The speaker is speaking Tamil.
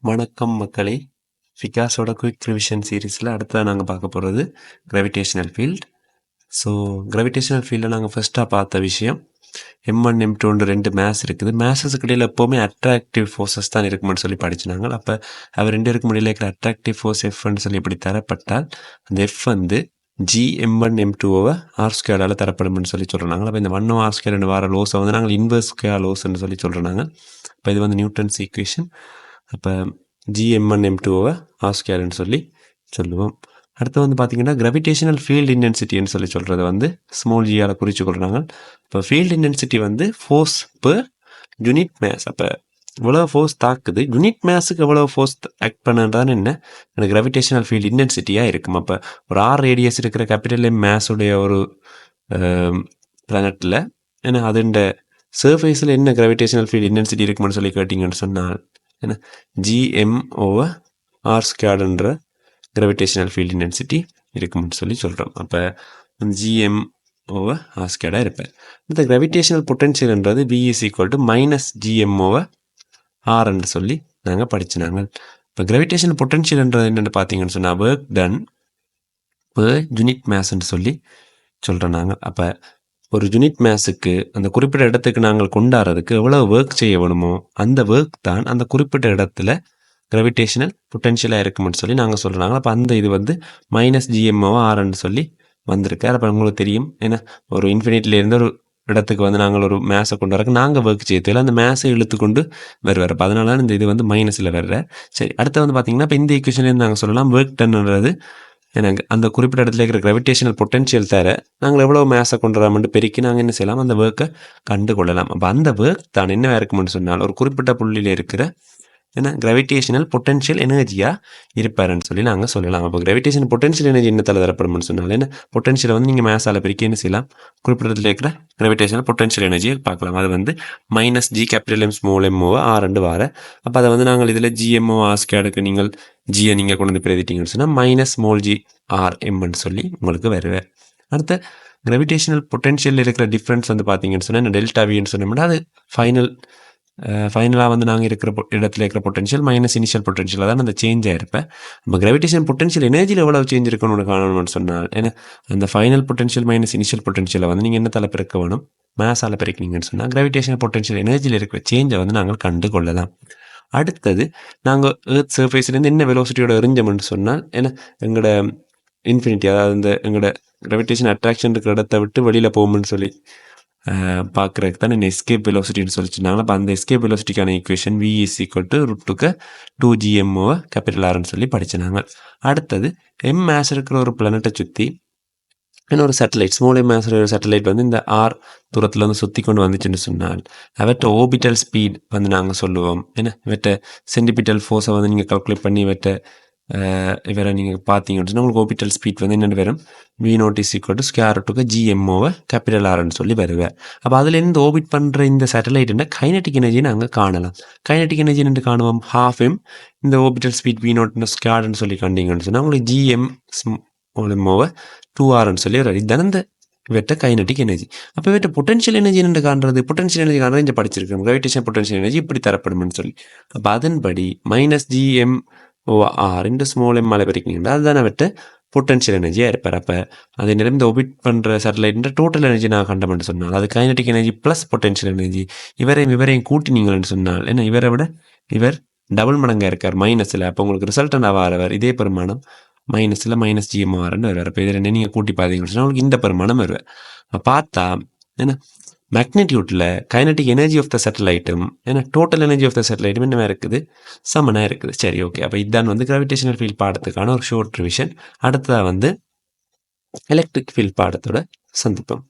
வணக்கம் மக்களே. ஃபிகாஸோட குயிக் ரிவிஷன் சீரீஸில் அடுத்ததாக நாங்கள் பார்க்க போகிறது கிராவிடேஷனல் ஃபீல்ட். ஸோ கிராவிடேஷனல் ஃபீல்டில் நாங்கள் ஃபஸ்ட்டாக பார்த்த விஷயம் M1 M2 ரெண்டு மேத்ஸ் இருக்குது. மேத்ஸுக்கு இடையில் எப்போவுமே அட்ராக்டிவ் ஃபோர்ஸஸ் தான் இருக்குமென்னு சொல்லி படிச்சினாங்க. அப்போ அவர் ரெண்டு இருக்கும் இடையில இருக்கிற அட்ராக்டிவ் ஃபோர்ஸ் Fன்னு சொல்லி இப்படி தரப்பட்டால் அந்த F வந்து GM1 M2 R² தரப்படும்னு சொல்லி சொல்கிறாங்க. அப்போ இந்த 1 R² வர லோஸை வந்து நாங்கள் இன்வெர்ஸ் ஸ்கொயர் லோஸ்ன்னு சொல்லி சொல்கிறாங்க. இப்போ இது வந்து நியூட்டன்ஸ் ஈக்குவேஷன். அப்போ GM1 M2 R²ன்னு சொல்லி சொல்லுவோம். அடுத்து வந்து பார்த்திங்கன்னா கிராவிடேஷனல் ஃபீல்டு இன்டென்சிட்டின்னு சொல்லி சொல்கிறது வந்து ஸ்மால் ஜியால் குறித்து கொள்கிறாங்க. இப்போ ஃபீல்டு இன்டென்சிட்டி வந்து ஃபோர்ஸ் பெர் யூனிட் மேஸ். அப்போ இவ்வளோ ஃபோர்ஸ் தாக்குது, யூனிட் மேஸுக்கு எவ்வளோ ஃபோர்ஸ் ஆக்ட் பண்ணுறதான்னு என்ன கிராவிடேஷனல் ஃபீல்டு இன்டென்சிட்டியாக இருக்கும். அப்போ ஒரு R ரேடியஸ் இருக்கிற கேபிட்டல் M மேஸுடைய ஒரு பிளானட்டில் ஏன்னா அதுண்ட சர்ஃபேஸில் என்ன கிராவிடேஷனல் ஃபீல்டு இன்டென்சிட்டி இருக்குமென்னு சொல்லி கேட்டிங்கன்னு சொன்னால் ஏன்னா GM/R² கிராவிடேஷனல் ஃபீல்டு இன்டென்சிட்டி இருக்கும்னு சொல்லி சொல்கிறோம். அப்போ GM/R² இருப்பேன். இந்த கிராவிடேஷனல் பொட்டன்ஷியல்ன்றது V = -GM/R சொல்லி நாங்கள் படிச்சினாங்க. இப்போ கிராவிடேஷனல் பொட்டன்ஷியல்ன்றது என்னென்னு பார்த்தீங்கன்னு சொன்னால் ஒர்க் டன் பெர் யூனிட் மேஸ்ன்னு சொல்லி சொல்கிறோம் நாங்கள். அப்போ ஒரு யூனிட் மேஸுக்கு அந்த குறிப்பிட்ட இடத்துக்கு நாங்கள் கொண்டாடுறதுக்கு எவ்வளோ ஒர்க் செய்ய வேணுமோ அந்த ஒர்க் தான் அந்த குறிப்பிட்ட இடத்துல கிராவிடேஷனல் பொட்டன்ஷியலாக இருக்குமென்னு சொல்லி நாங்கள் சொல்கிறாங்க. அப்போ அந்த இது வந்து -GM/Rன்னு சொல்லி வந்திருக்கு. அப்போ உங்களுக்கு தெரியும் ஏன்னா ஒரு இன்ஃபினிட்லேருந்து ஒரு இடத்துக்கு வந்து நாங்கள் ஒரு மேஸை கொண்டு வரக்கு நாங்கள் ஒர்க் செய்யறதில்ல, அந்த மேஸை இழுத்து கொண்டு வருவார். அப்போ அதனால இந்த இது வந்து மைனஸில் வர்ற. சரி, அடுத்து வந்து பார்த்திங்கன்னா இப்போ இந்த ஈக்குவேஷன்லேருந்து நாங்கள் சொல்லலாம் ஒர்க் டன்ன்றது எனக்கு அந்த குறிப்பிட்ட இடத்துல இருக்கிற கிராவிடேஷனல் பொட்டன்ஷியல் தர நாங்கள் எவ்வளோ மேஸை கொண்டு வராமட்டு பெருக்கி நாங்கள் என்ன செய்யலாம், அந்த ஒர்க்கை கண்டு கொள்ளலாம். அப்போ அந்த ஒர்க் தான் என்ன இருக்குமென்னு சொன்னால் ஒரு குறிப்பிட்ட புள்ளியில் இருக்கிற ஏன்னா கிராவிடேஷனல் பொட்டன்ஷியல் எனர்ஜியாக இருப்பாருன்னு சொல்லி நாங்கள் சொல்லலாம். அப்போ கிராவிடேஷனல் பொட்டன்ஷியல் எனர்ஜி என்ன தரப்படும்னு சொன்னால் என்ன பொட்டன்ஷியலை வந்து நீங்கள் மேஸால் பெருக்கி என்ன செய்யலாம், குறிப்பிட்ட இடத்துல இருக்கிற கிராவிடேஷனல் பொட்டன்ஷியல் எனர்ஜியை பார்க்கலாம். அது வந்து -G_M/R வார. அப்போ அதை வந்து நாங்கள் இதில் GM/R² நீங்கள் ஜியை நீங்கள் கொண்டு வந்து பிரதிட்டீங்கன்னு சொன்னால் -GRMன்னு சொல்லி உங்களுக்கு வருவேன். அடுத்த கிராவிடேஷனல் பொட்டன்ஷியல் இருக்கிற டிஃப்ரென்ஸ் வந்து பார்த்தீங்கன்னு சொன்னால் டெல்டா வின்னு சொன்னோம்னா அது ஃபைனலாக வந்து நாங்கள் இருக்கிற இடத்துல இருக்கிற பொட்டன்ஷியல் மைனஸ் இனிஷியல் பொட்டன்ஷியலாக தான் அந்த சேஞ்ச் ஆகிருப்பேன். நம்ம கிராவிடேஷன் பொட்டன்ஷியல் எனர்ஜியில் எவ்வளோ சேஞ்ச் இருக்கணும்னு காணணும்னு சொன்னால் ஏன்னா அந்த ஃபைனல் பொட்டன்ஷியல் மைனஸ் இனிஷியல் பொட்டன்ஷியலை வந்து நீங்கள் என்ன தலை பிறக்க வேணும், மேஸால் பிறக்கிங்கன்னு சொன்னால் கிராவிடேஷன் பொட்டன்ஷியல் எனர்ஜியில் இருக்கிற சேஞ்சை வந்து நாங்கள் கண்டு கொள்ளலாம். அடுத்தது நாங்கள் எர்த் சர்ஃபேஸ்லேருந்து என்ன வெலோசிட்டியோட எறிஞ்சோம்னு சொன்னால் ஏன்னா எங்களோட இன்ஃபினிட்டி அதாவது இந்த எங்களோட கிராவிடேஷன் அட்ராக்ஷன் இருக்கிற இடத்த விட்டு வெளியில் போகும்னு சொல்லி பார்க்குறதுக்கு தான் எஸ்கேப் வெலோசிட்டின்னு சொல்லிச்சுருந்தாங்களா. அப்போ அந்த எஸ்கேப் வெலோசிட்டிக்கான ஈக்குவேஷன் V = √2GM/R சொல்லி படிச்சினாங்க. அடுத்தது M மேஸ் இருக்கிற ஒரு பிளானட்டை சுற்றி இன்னொரு சேட்டலைட் ஸ்மால் M மேஸ் ஒரு சேட்டலைட் வந்து இந்த R தூரத்தில் வந்து சுற்றி கொண்டு வந்துச்சுன்னு சொன்னால் அவற்ற ஓபிட்டல் ஸ்பீட் வந்து நாங்கள் சொல்லுவோம். ஏன்னா இவற்றை சென்டிபிட்டல் ஃபோர்ஸை வந்து நீங்கள் கால்குலேட் பண்ணி இவரை நீங்கள் பார்த்தீங்கன்னு சொன்னால் உங்களுக்கு ஓபிட்டல் ஸ்பீட் வந்து என்னென்னு வரும், V0 = √2GM/R சொல்லி வருவேன். அப்போ அதுலேருந்து ஓபிட் பண்ணுற இந்த சேட்டலைட்டுன்னா கைனட்டிக் எனர்ஜி நாங்கள் காணலாம். கைனட்டிக் எனர்ஜி என்று காணுவோம் 1/2M இந்த ஓபிட்டல் ஸ்பீட் V0 சொல்லி கண்டிங்கன்னு சொன்னால் உங்களுக்கு GM/2R சொல்லி வரும். இதுதான் இந்த இவற்ற கைனட்டிக் எனர்ஜி. அப்போ இவற்ற பொட்டன்ஷியல் எனர்ஜி என்று காண்றது, பொட்டன்ஷியல் எனர்ஜி காண்றது இங்கே படிச்சிருக்கோம் கிராவிடேஷன் பொட்டன்ஷியல் எனர்ஜி இப்படி தரப்படும்னு சொல்லி. அப்போ அதன்படி -GM/R இந்த ஸ்மால் M மேலே பிரிக்கிங்கன்னா அதுதான் அவற்ற பொட்டன்ஷியல் எனர்ஜியாக இருப்பார். அப்போ அதே நேரம் இந்த ஒபிட் பண்ணுற சேட்டலைட்ன்ற டோட்டல் எனர்ஜி நான் கண்டமென்று சொன்னால் அது kinetic energy plus potential energy. இவரையும் கூட்டினீங்கன்னு சொன்னால் ஏன்னா இவரை விட இவர் டபுள் மடங்காக இருக்கார் மைனஸில். அப்போ உங்களுக்கு ரிசல்டன்ட் ஆவார் இதே பெருமானம் மைனஸில் -GM/Rன்னு வருவார். அப்போ இதில் என்ன நீங்கள் கூட்டி பார்த்தீங்கன்னு சொன்னால் உங்களுக்கு இந்த பெருமானம் வருவார். அப்போ பார்த்தா ஏன்னா மேக்னிடியூட்டில் கைனட்டிக் எனர்ஜி ஆஃப் த சேட்டலைட்டும் ஏன்னா டோட்டல் எனர்ஜி ஆஃப் த சேட்டலைட்டும் என்ன இருக்குது, சமனாக இருக்குது. சரி, ஓகே. அப்போ இதுதான் வந்து கிராவிடேஷனல் ஃபீல்ட் பாடத்துக்கான ஒரு ஷார்ட் ரிவிஷன். அடுத்ததாக வந்து எலக்ட்ரிக் ஃபீல்ட் பாடத்தோட சந்திப்போம்.